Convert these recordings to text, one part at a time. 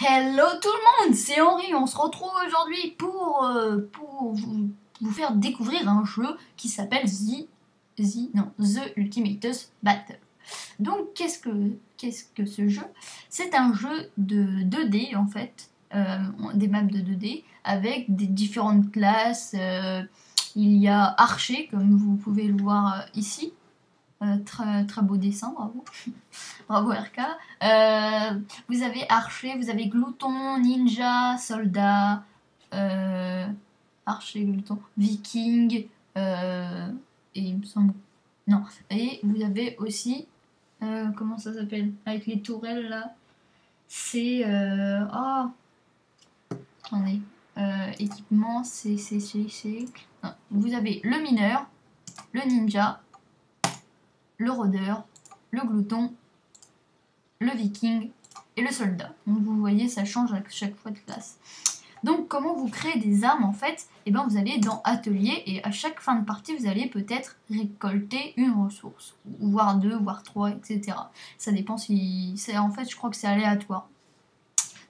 Hello tout le monde, c'est Henri, on se retrouve aujourd'hui pour vous faire découvrir un jeu qui s'appelle The Ultimatus Battle. Donc qu'est-ce que ce jeu? C'est un jeu de 2D en fait, des maps de 2D avec des différentes classes. Il y a archer comme vous pouvez le voir ici. Très beau dessin, bravo. Bravo RK. Vous avez archer, vous avez glouton, ninja, soldat, archer, glouton, viking, et il me semble... Non. Et vous avez aussi... comment ça s'appelle? Avec les tourelles là. C'est... oh attendez. Équipement, c'est... Non. Vous avez le mineur, le ninja, le rôdeur, le glouton, le viking et le soldat. Donc vous voyez, ça change à chaque fois de classe. Donc comment vous créez des armes en fait? Eh bien vous allez dans atelier et à chaque fin de partie vous allez peut-être récolter une ressource, voire deux, voire trois, etc. Ça dépend si... En fait je crois que c'est aléatoire.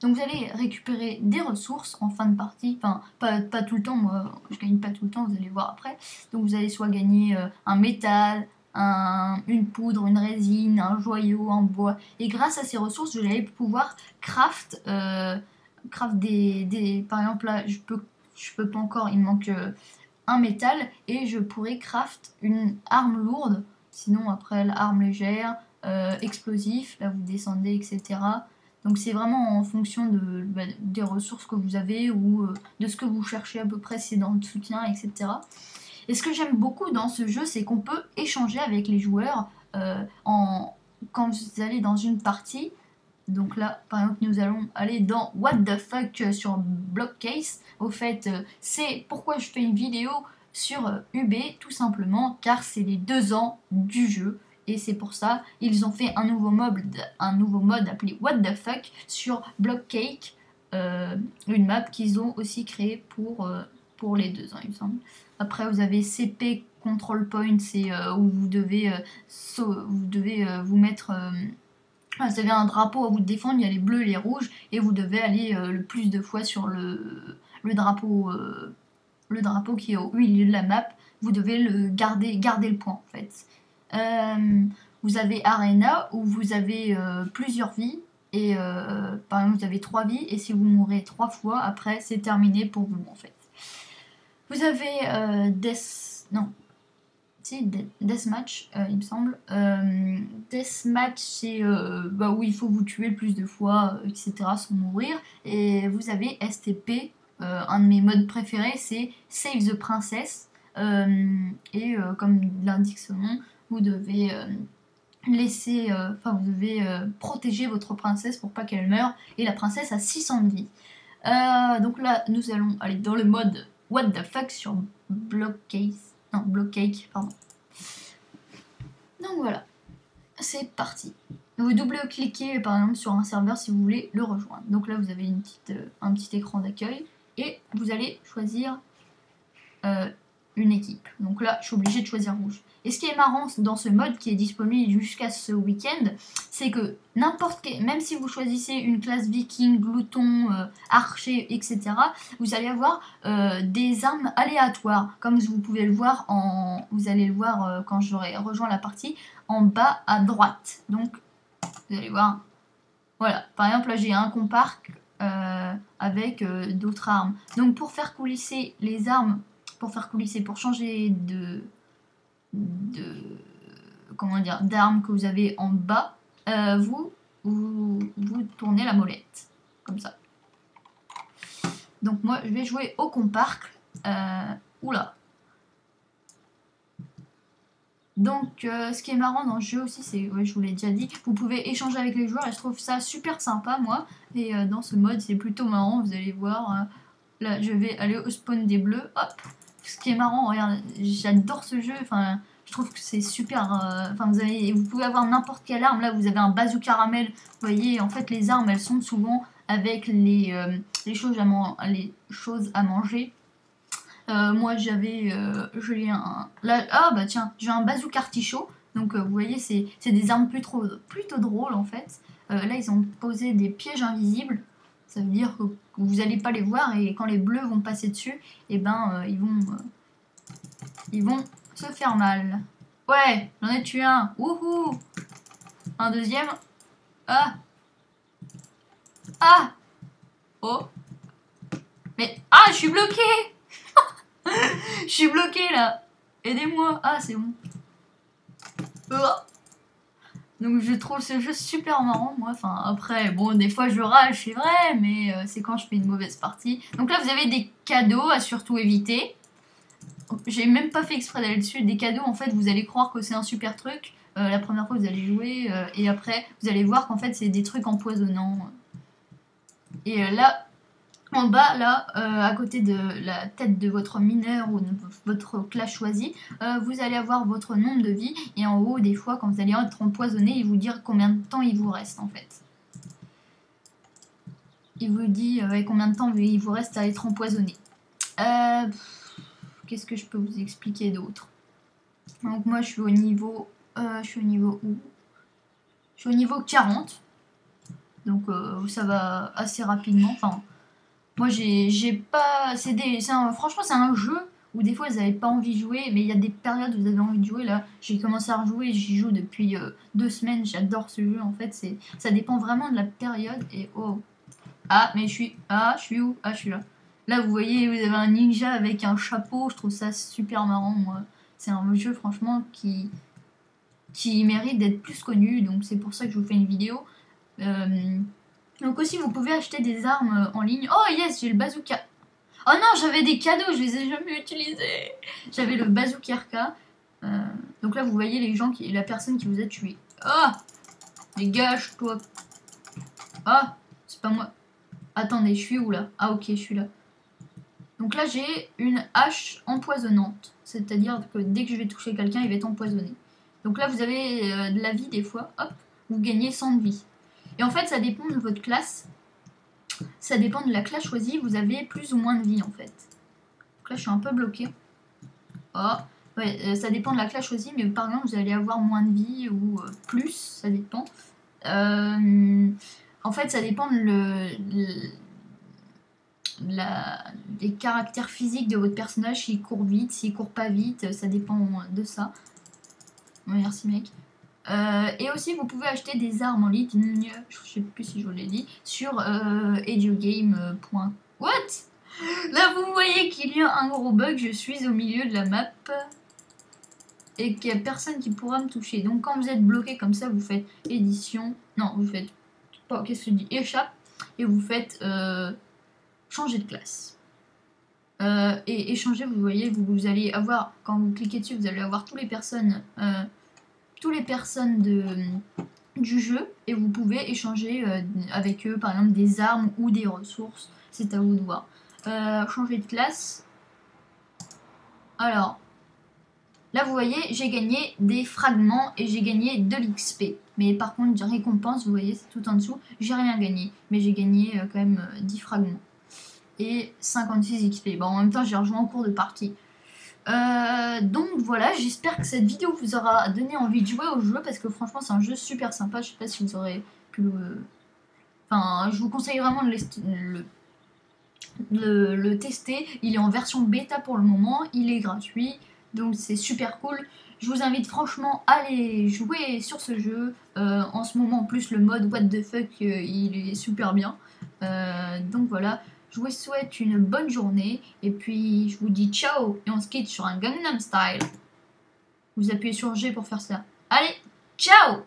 Donc vous allez récupérer des ressources en fin de partie, enfin pas tout le temps, moi je gagne pas tout le temps, vous allez voir après. Donc vous allez soit gagner un métal, une poudre, une résine, un joyau, un bois. Et grâce à ces ressources, vous allez pouvoir craft des... Par exemple là, je peux pas encore, il me manque un métal. Et je pourrais craft une arme lourde. Sinon après l'arme légère, explosif, là vous descendez, etc. Donc c'est vraiment en fonction des ressources que vous avez ou de ce que vous cherchez à peu près, si c'est dans le soutien, etc. Et ce que j'aime beaucoup dans ce jeu, c'est qu'on peut échanger avec les joueurs quand vous allez dans une partie. Donc là, par exemple, nous allons aller dans What the Fuck sur Blockcase. Au fait, c'est pourquoi je fais une vidéo sur UB, tout simplement, car c'est les 2 ans du jeu. Et c'est pour ça, ils ont fait un nouveau mode appelé What the Fuck sur Blockcake, une map qu'ils ont aussi créée pour les 2 ans, il me semble. Après, vous avez CP Control Point, c'est où vous devez vous mettre... vous avez un drapeau à vous défendre, il y a les bleus et les rouges, et vous devez aller le plus de fois sur le drapeau qui est au milieu de la map. Vous devez garder le point, en fait. Vous avez Arena, où vous avez plusieurs vies, et par exemple, vous avez 3 vies, et si vous mourrez 3 fois, après, c'est terminé pour vous, en fait. Vous avez Deathmatch, il me semble. Deathmatch, c'est où il faut vous tuer le plus de fois, etc. sans mourir. Et vous avez STP, un de mes modes préférés, c'est Save the Princess. Comme l'indique son nom, vous devez vous devez protéger votre princesse pour pas qu'elle meure. Et la princesse a 600 de vie. Donc là, nous allons aller dans le mode What the Fuck sur Blockcake, pardon. Donc voilà, c'est parti. Vous double-cliquez par exemple sur un serveur si vous voulez le rejoindre. Donc là, vous avez un petit écran d'accueil et vous allez choisir une équipe. Donc là, je suis obligée de choisir rouge. Et ce qui est marrant dans ce mode qui est disponible jusqu'à ce week-end, c'est que même si vous choisissez une classe viking, glouton, archer, etc., vous allez avoir des armes aléatoires. Comme vous pouvez le voir, vous allez le voir quand j'aurai rejoint la partie, en bas à droite. Donc, vous allez voir. Voilà. Par exemple, là, j'ai un comparc avec d'autres armes. Donc, pour faire coulisser les armes, pour changer d'armes que vous avez en bas, vous tournez la molette comme ça. Donc moi je vais jouer au comparc. Oula. Donc ce qui est marrant dans le jeu aussi, c'est, je vous l'ai déjà dit, vous pouvez échanger avec les joueurs et je trouve ça super sympa moi. Et dans ce mode c'est plutôt marrant, vous allez voir. Là je vais aller au spawn des bleus, hop. Ce qui est marrant, regarde, j'adore ce jeu, enfin, je trouve que c'est super, vous pouvez avoir n'importe quelle arme, là vous avez un bazooka caramel, vous voyez, en fait les armes elles sont souvent avec les choses à manger. Moi j'ai un bazooka artichaut, donc vous voyez c'est des armes plutôt drôles en fait. Là ils ont posé des pièges invisibles, Ça veut dire que vous n'allez pas les voir et quand les bleus vont passer dessus, et ben ils vont se faire mal. Ouais, j'en ai tué un. Wouhou! Un deuxième. Ah! Ah! Oh! Mais. Ah, je suis bloqué! Je suis bloqué là! Aidez-moi! Ah, c'est bon. Oh. Donc je trouve ce jeu super marrant, moi. Enfin, après, bon, des fois je rage, c'est vrai, mais c'est quand je fais une mauvaise partie. Donc là, vous avez des cadeaux à surtout éviter. J'ai même pas fait exprès d'aller dessus. Des cadeaux, en fait, vous allez croire que c'est un super truc. La première fois, vous allez jouer, et après, vous allez voir qu'en fait, c'est des trucs empoisonnants. Et là, en bas, là, à côté de la tête de votre mineur ou de votre classe choisie, vous allez avoir votre nombre de vie. Et en haut, des fois, quand vous allez être empoisonné, il vous dit combien de temps il vous reste, en fait. Il vous dit combien de temps il vous reste à être empoisonné. Qu'est-ce que je peux vous expliquer d'autre? Donc moi, je suis au niveau... je suis au niveau où? Je suis au niveau 40. Donc ça va assez rapidement. Enfin... Moi, j'ai pas... Franchement, c'est un jeu où des fois, vous n'avez pas envie de jouer, mais il y a des périodes où vous avez envie de jouer. Là, j'ai commencé à rejouer, j'y joue depuis 2 semaines. J'adore ce jeu, en fait. Ça dépend vraiment de la période. Et oh... Ah, mais je suis... Ah, je suis où? Ah, je suis là. Là, vous voyez, vous avez un ninja avec un chapeau. Je trouve ça super marrant, moi. C'est un jeu, franchement, qui mérite d'être plus connu. Donc, c'est pour ça que je vous fais une vidéo. Donc aussi, vous pouvez acheter des armes en ligne. Oh yes, j'ai le bazooka. Oh non, j'avais des cadeaux, je les ai jamais utilisés. J'avais le bazooka. Donc là, vous voyez la personne qui vous a tué. Ah, dégage, toi. Ah, c'est pas moi. Attendez, je suis où là? Ah ok, je suis là. Donc là, j'ai une hache empoisonnante. C'est-à-dire que dès que je vais toucher quelqu'un, il va être empoisonné. Donc là, vous avez de la vie des fois. Hop, vous gagnez 100 de vie. Et en fait, ça dépend de votre classe. Ça dépend de la classe choisie. Vous avez plus ou moins de vie, en fait. Donc là, je suis un peu bloquée. Oh, ouais, ça dépend de la classe choisie. Mais par exemple, vous allez avoir moins de vie ou plus. Ça dépend. En fait, ça dépend des caractères physiques de votre personnage. S'il court vite, s'il court pas vite. Ça dépend de ça. Merci, mec. Et aussi, vous pouvez acheter des armes en ligne, je sais plus si je vous l'ai dit, sur ediogame. What? Là, vous voyez qu'il y a un gros bug, je suis au milieu de la map et qu'il n'y a personne qui pourra me toucher. Donc, quand vous êtes bloqué comme ça, vous faites édition. Non, vous faites. Qu'est-ce que je dis? Échappe. Et vous faites changer de classe. Et échanger, vous voyez, vous allez avoir, quand vous cliquez dessus, vous allez avoir toutes les personnes. Du jeu et vous pouvez échanger avec eux par exemple des armes ou des ressources, c'est à vous de voir. Changer de classe. Alors là vous voyez j'ai gagné des fragments et j'ai gagné de l'XP, mais par contre des récompenses, vous voyez c'est tout en dessous, j'ai rien gagné, mais j'ai gagné quand même 10 fragments et 56 XP. Bon, en même temps j'ai rejoint en cours de partie. Donc voilà, j'espère que cette vidéo vous aura donné envie de jouer au jeu parce que franchement c'est un jeu super sympa. Je sais pas si vous aurez pu Enfin, je vous conseille vraiment de le tester. Il est en version bêta pour le moment, il est gratuit, donc c'est super cool. Je vous invite franchement à aller jouer sur ce jeu. En ce moment en plus le mode what the fuck il est super bien. Donc voilà. Je vous souhaite une bonne journée et puis je vous dis ciao et on se quitte sur un Gangnam Style. Vous appuyez sur G pour faire ça. Allez, ciao!